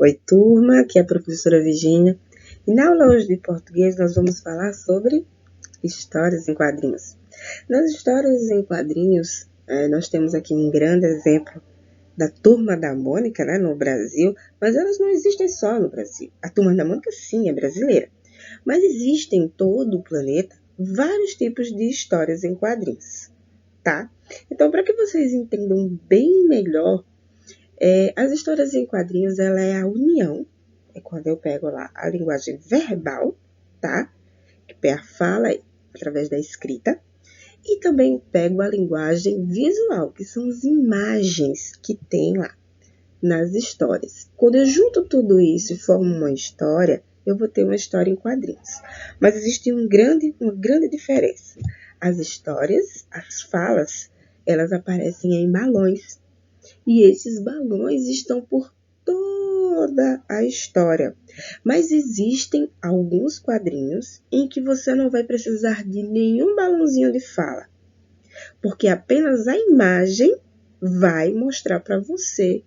Oi, turma, aqui é a professora Virgínia. E na aula hoje de português nós vamos falar sobre histórias em quadrinhos. Nas histórias em quadrinhos, nós temos aqui um grande exemplo da Turma da Mônica, né, no Brasil, mas elas não existem só no Brasil. A Turma da Mônica, sim, é brasileira, mas existem em todo o planeta vários tipos de histórias em quadrinhos, tá? Então, para que vocês entendam bem melhor, as histórias em quadrinhos, ela é a união, é quando eu pego lá a linguagem verbal, tá? Que é a fala através da escrita, e também pego a linguagem visual, que são as imagens que tem lá nas histórias. Quando eu junto tudo isso e formo uma história, eu vou ter uma história em quadrinhos. Mas existe uma grande diferença. As histórias, as falas, elas aparecem em balões. E esses balões estão por toda a história. Mas existem alguns quadrinhos em que você não vai precisar de nenhum balãozinho de fala, porque apenas a imagem vai mostrar para você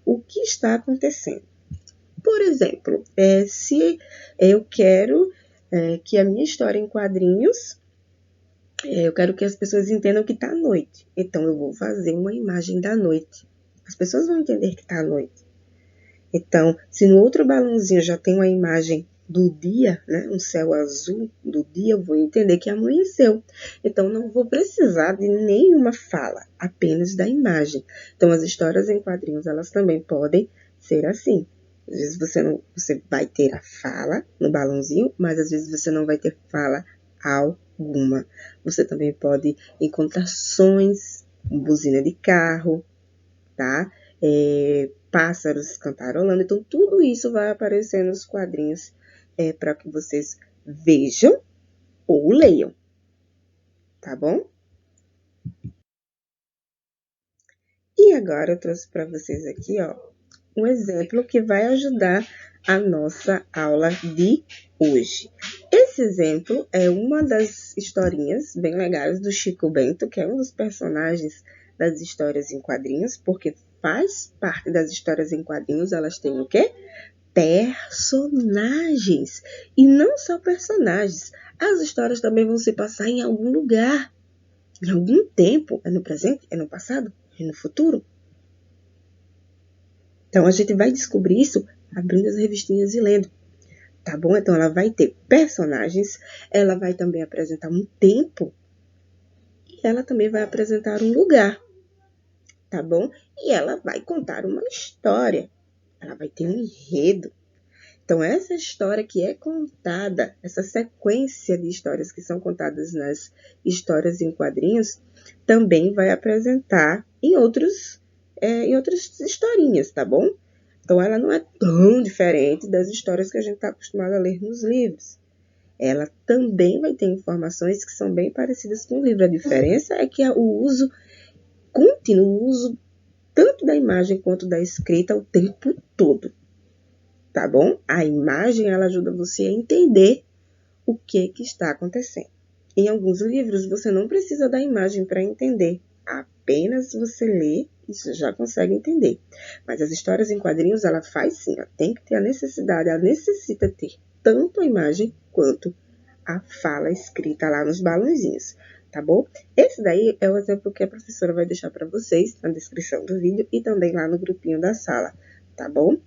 o que está acontecendo. Por exemplo, se eu quero que a minha história em quadrinhos, eu quero que as pessoas entendam que está à noite. Então, eu vou fazer uma imagem da noite. As pessoas vão entender que está à noite. Então, se no outro balãozinho já tem uma imagem do dia, né, um céu azul do dia, eu vou entender que amanheceu. Então, não vou precisar de nenhuma fala, apenas da imagem. Então, as histórias em quadrinhos, elas também podem ser assim. Às vezes você vai ter a fala no balãozinho, mas às vezes você não vai ter fala alguma. Você também pode encontrar sons, buzina de carro, tá? Pássaros cantarolando. Então, tudo isso vai aparecer nos quadrinhos para que vocês vejam ou leiam, tá bom? E agora eu trouxe para vocês aqui, um exemplo que vai ajudar a nossa aula de hoje. Esse exemplo é uma das historinhas bem legais do Chico Bento, que é um dos personagens das histórias em quadrinhos, porque faz parte das histórias em quadrinhos, elas têm o quê? Personagens. E não só personagens. As histórias também vão se passar em algum lugar, em algum tempo. É no presente? É no passado? É no futuro? Então, a gente vai descobrir isso abrindo as revistinhas e lendo, tá bom? Então, ela vai ter personagens, ela vai também apresentar um tempo e ela também vai apresentar um lugar, tá bom? E ela vai contar uma história, ela vai ter um enredo. Então, essa história que é contada, essa sequência de histórias que são contadas nas histórias em quadrinhos, também vai apresentar em outras historinhas, tá bom? Então, ela não é tão diferente das histórias que a gente está acostumado a ler nos livros. Ela também vai ter informações que são bem parecidas com o livro. A diferença é que o uso contínuo, o uso tanto da imagem quanto da escrita o tempo todo. Tá bom? A imagem, ela ajuda você a entender o que está acontecendo. Em alguns livros, você não precisa da imagem para entender. Apenas você lê e você já consegue entender. Mas as histórias em quadrinhos, ela faz sim. Ela tem que ter a necessidade, ela necessita ter tanto a imagem quanto a fala escrita lá nos balãozinhos. Tá bom? Esse daí é o exemplo que a professora vai deixar para vocês na descrição do vídeo e também lá no grupinho da sala. Tá bom?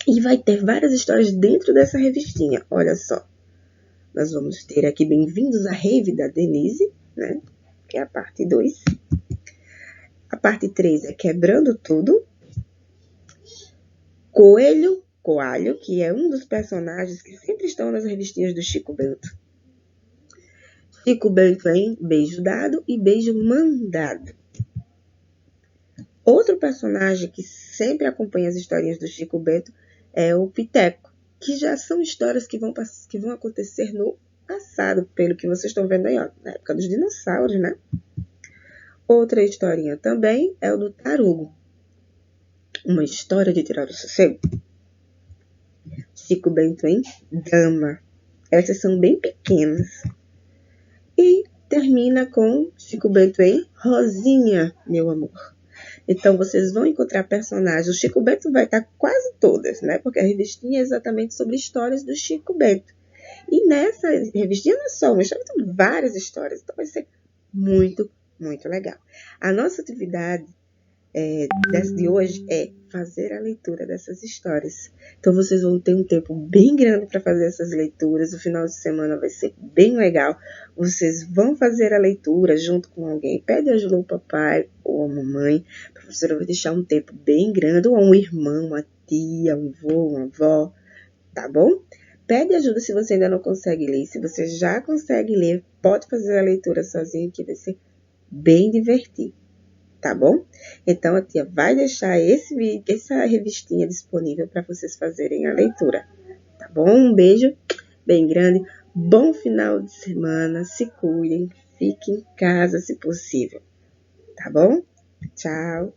E vai ter várias histórias dentro dessa revistinha. Olha só. Nós vamos ter aqui Bem-vindos à Rave da Denise, né? Que é a parte 2. A parte 3 é Quebrando Tudo. Coalho, que é um dos personagens que sempre estão nas revistinhas do Chico Bento. Chico Bento em Beijo Dado e Beijo Mandado. Outro personagem que sempre acompanha as historinhas do Chico Bento é o Piteco, que já são histórias que vão acontecer no passado, pelo que vocês estão vendo aí, na época dos dinossauros, né? Outra historinha também é o do Tarugo, uma história de tirar o sossego. Chico Bento em Dama. Essas são bem pequenas. E termina com Chico Bento em Rosinha, meu amor. Então, vocês vão encontrar personagens. O Chico Bento vai estar quase todas, né? Porque a revistinha é exatamente sobre histórias do Chico Bento. E nessa revistinha não é só uma história, são várias histórias. Então, vai ser muito, muito legal. A nossa atividade de hoje é fazer a leitura dessas histórias. Então, vocês vão ter um tempo bem grande para fazer essas leituras. O final de semana vai ser bem legal. Vocês vão fazer a leitura junto com alguém. Pede ajuda ao papai ou à mamãe. A professora vai deixar um tempo bem grande, ou a um irmão, uma tia, um avô, uma avó, tá bom? Pede ajuda se você ainda não consegue ler. Se você já consegue ler, pode fazer a leitura sozinho, que vai ser bem divertido. Tá bom? Então, a tia vai deixar essa revistinha disponível para vocês fazerem a leitura. Tá bom? Um beijo bem grande. Bom final de semana. Se cuidem. Fiquem em casa, se possível. Tá bom? Tchau.